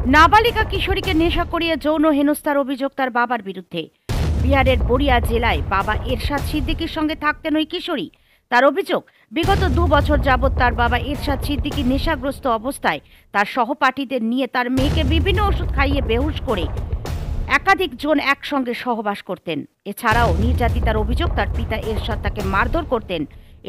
নাবালিকা কিশোরীকে নেশা করিয়ে যৌন হেনস্থার অভিযোগ তার বাবার বিরুদ্ধে। বিহারের বড়িয়া জেলায় বাবা এরশাদ সিদ্দিকীর সঙ্গে থাকতেন ওই কিশোরী। তার অভিযোগ, বিগত 2 বছর যাবৎ তার বাবা এরশাদ সিদ্দিকী নেশাগ্রস্ত অবস্থায় তার সহপাঠীদের নিয়ে তার মেয়েকে বিভিন্ন ওষুধ খাইয়ে বেহুশ করে একাধিক জন একসঙ্গে সহবাস করতেন। এছাড়াও নির্যাতিতার অভিযোগ, তার পিতা এরশাদ তাকে মারধর করতেন।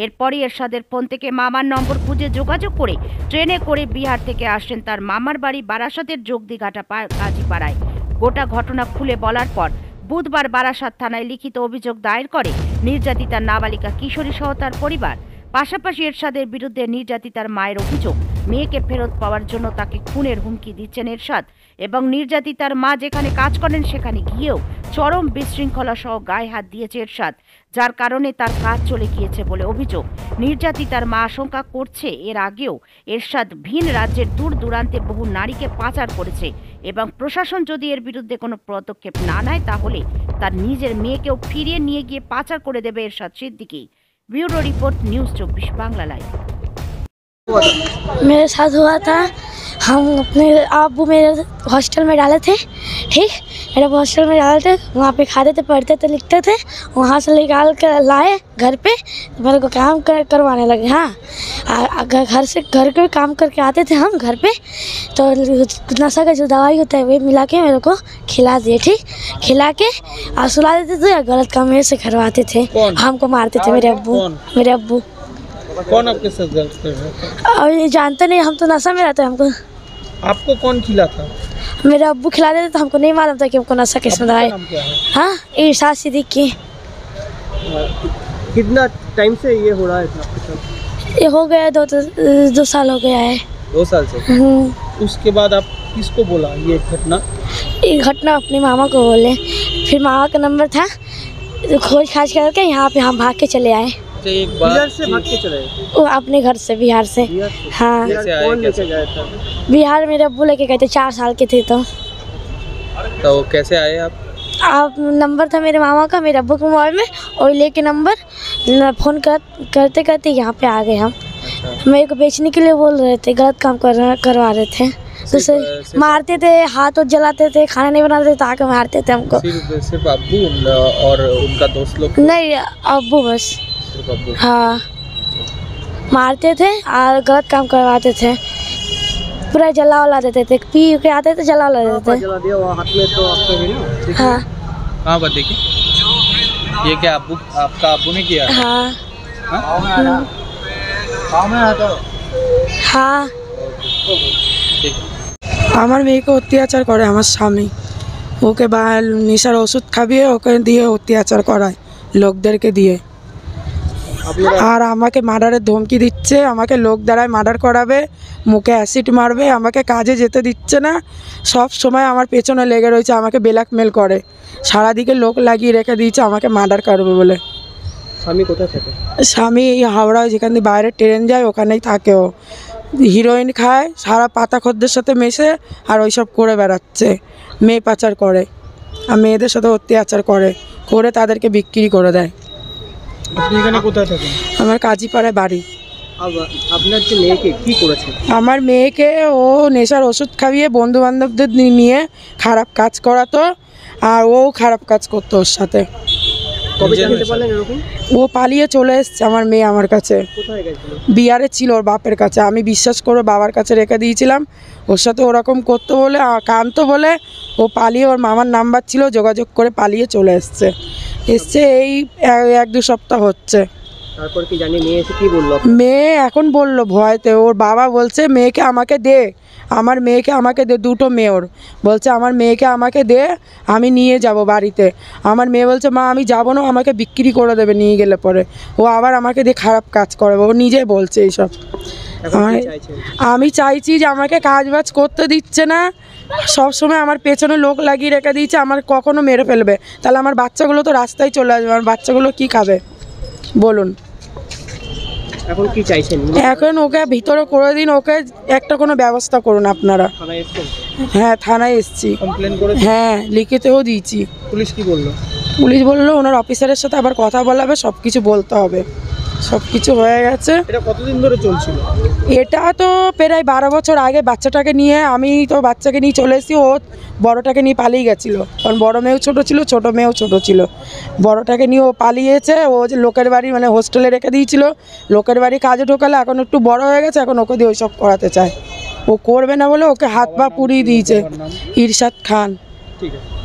এরপরই এরশাদের ফোন থেকে মামার নম্বর খুঁজে যোগাযোগ করে ট্রেনে করে বিহার থেকে আসেন তার মামার বাড়ি বারাসাতের যোগদিঘাটা কাজীপাড়ায়। গোটা ঘটনা খুলে বলার পর বুধবার বারাসাত থানায় লিখিত অভিযোগ দায়ের করে নির্যাতিতা নাবালিকা কিশোরী সহ তার পরিবার। পাশাপাশি এরশাদের বিরুদ্ধে নির্যাতিতার মায়ের অভিযোগ, মেয়েকে ফেরত পাওয়ার জন্য তাকে খুনের হুমকি দিচ্ছেন এরশাদ এবং নির্যাতিতার মা যেখানে কাজ করেন সেখানে গিয়েও চরম বিশৃঙ্খলা সহ গায়ে হাত দিয়েছে এরশাদ, যার কারণে তার কাজ চলে গিয়েছে বলে অভিযোগ। নির্যাতিতার মা আশঙ্কা করছে এর আগেও এরশাদ ভিন রাজ্যের দূর দূরান্তে বহু নারীকে পাচার করেছে এবং প্রশাসন যদি এর বিরুদ্ধে কোনো পদক্ষেপ না নেয় তাহলে তার নিজের মেয়েকেও ফিরিয়ে নিয়ে গিয়ে পাচার করে দেবে Ershad Siddiqui. Bureau report news 24 Bangla live. मेरे साथ हुआ था, हम अपने अब्बू मेरे हॉस्टल में डाले थे, ठीक, मेरे हॉस्टल में डाले थे, वहाँ पे खाते थे, पढ़ते थे, लिखते थे, वहाँ से निकाल कर लाए घर पे, तो मेरे को काम करवाने लगे। हाँ, घर के काम करके आते थे हम घर पे, तो नशा का जो दवाई होता है वही मिला के मेरे को खिला दिए, ठीक, खिला के और सुला देते थे, गलत काम मेरे से करवाते थे, हमको मारते थे मेरे अब्बू। कौन आपके साथ गलत कर रहा था? और ये जानते नहीं, हम तो नशा में रहते हैं। आपको कौन खिला था? मेरे अब्बू खिला देते तो हमको नहीं मालूम था कि हमको नशा किसमें दवाई। हाँ, एरशाद सिद्दीकी। कितना टाइम से ये हो रहा है आपके साथ? ये हो गया 2 साल हो गया है। 2 साल से? उसके बाद आप किसको बोला ये घटना? अपने मामा को बोले, फिर मामा का नंबर था, खोज खाज करके यहाँ पे हम भाग के चले आए। एक बिहार से भाग के चले? वो अपने घर से, बिहार से। हाँ, कौन लेके गया था? बिहार मेरे अब्बू लेके गए थे, 4 साल के थे। तो कैसे आए आप? नंबर था मेरे मामा का मेरे अब्बू के मोबाइल में, और लेके नंबर फ़ोन करते करते यहाँ पे आ गए हम। मेरे को बेचने के लिए बोल रहे थे, गलत काम करवा रहे थे, तो मारते थे, हाथ जलाते थे, खाना नहीं बनाते थे, ताकि मारते थे हमको। सिर्फ अब्बू और उनका दोस्त लोग? नहीं, अब्बू बस। हाँ, मारते थे और गलत काम करवाते थे, पूरा जला वाला देते थे, पी के आते थे, जला वाला देते थे। जला दिया हाथ में तो आपको भी ना? हाँ। कहाँ पर देखिए? ये क्या आपका अब्बू ने किया? हाँ। हाँ। আমার মেয়েকে অত্যাচার করে আমার স্বামী, ওকে নেশার ওষুধ খাবিয়ে ওকে দিয়ে অত্যাচার করায় লোকদেরকে দিয়ে, আর আমাকে মার্ডারের ধমকি দিচ্ছে, আমাকে লোক দ্বারায় মার্ডার করাবে, মুখে অ্যাসিড মারবে, আমাকে কাজে যেতে দিচ্ছে না, সব সময় আমার পেছনে লেগে রয়েছে, আমাকে ব্ল্যাকমেল করে, সারাদিকে লোক লাগিয়ে রেখে দিয়েছে আমাকে মার্ডার করবে বলে। স্বামী কোথায় থাকে? স্বামী হাওড়ায়, যেখান দিয়ে বাইরে ট্রেন যায় ওখানেই থাকে। ও হিরোইন খায়, সারা পাতা খদ্দের সাথে মেশে, আর ওইসব করে বেড়াচ্ছে, মেয়ে পাচার করে, আর মেয়েদের সাথে অত্যাচার করে তাদেরকে বিক্রি করে দেয়। আপনি এখানে কোথায় থাকেন? আমার কাজীপাড়ায় বাড়ি। আপনার যে মেয়েকে কি করেছে? আমার মেয়েকে ও নেশার ওষুধ খাইয়ে বন্ধু বান্ধবদের নিয়ে খারাপ কাজ করাতো, আর ও খারাপ কাজ করতো ওর সাথে। ও পালিয়ে চলে এসছে আমার মেয়ে আমার কাছে। বিহারে ছিল ওর বাপের কাছে, আমি বিশ্বাস করে বাবার কাছে রেখে দিয়েছিলাম, ওর সাথে ওরকম করতো বলে, কানতো বলে ও পালিয়ে, ওর মামার নাম্বার ছিল, যোগাযোগ করে পালিয়ে চলে এসছে। এই 1-2 সপ্তাহ হচ্ছে। তারপর কি জানি মেয়ে এসে কি বললো? মেয়ে এখন বললো ভয়তে, ওর বাবা বলছে মেয়েকে আমাকে দে, আমার মেয়েকে আমাকে দে, 2টো মেয়ে ওর বলছে আমার মেয়েকে আমাকে দে, আমি নিয়ে যাব বাড়িতে। আমার মেয়ে বলছে মা আমি যাবো না, আমাকে বিক্রি করে দেবে নিয়ে গেলে পরে, ও আবার আমাকে দিয়ে খারাপ কাজ করবে, ও নিজে বলছে এইসব। আমি চাইছি যে আমাকে কাজ বাজ করতে দিচ্ছে না, সব সময় আমার পেছনে লোক লাগিয়ে রেখে দিয়েছে, আমার কখনো মেরে ফেলবে, তাহলে আমার বাচ্চাগুলো তো রাস্তায় চলে আসবে, আমার বাচ্চাগুলো কি খাবে বলুন? এখন কি চাইছেন? এখন ওকে ভিতরে করে দিন, ওকে একটা কোনো ব্যবস্থা করুন আপনারা। হ্যাঁ, থানায় এসেছি, হ্যাঁ লিখিতেও দিয়েছি। পুলিশ কি বললো? পুলিশ বললো ওনার অফিসারের সাথে আবার কথা বলাবে, সব কিছু বলতে হবে, সব কিছু হয়ে গেছে। এটা কতদিন ধরে চলছিল? এটা তো প্রায় 12 বছর আগে বাচ্চাটাকে নিয়ে, আমি তো বাচ্চাকে নিয়ে চলে এসেছি, ও বড়টাকে নিয়ে পালিয়ে গেছিলো, কারণ বড় মেয়েও ছোটো ছিল, ছোটো মেয়েও ছোটো ছিল। বড়টাকে নিয়ে ও পালিয়েছে, ও যে লোকের বাড়ি মানে হোস্টেলে রেখে দিয়েছিল, লোকের বাড়ি কাজে ঢোকালে, এখন একটু বড় হয়ে গেছে, এখন ওকে দিয়ে ওইসব করাতে চায়। ও করবে না বলে ওকে হাত পা পুড়িয়ে দিয়েছে। ইরশাদ খান। ঠিক আছে।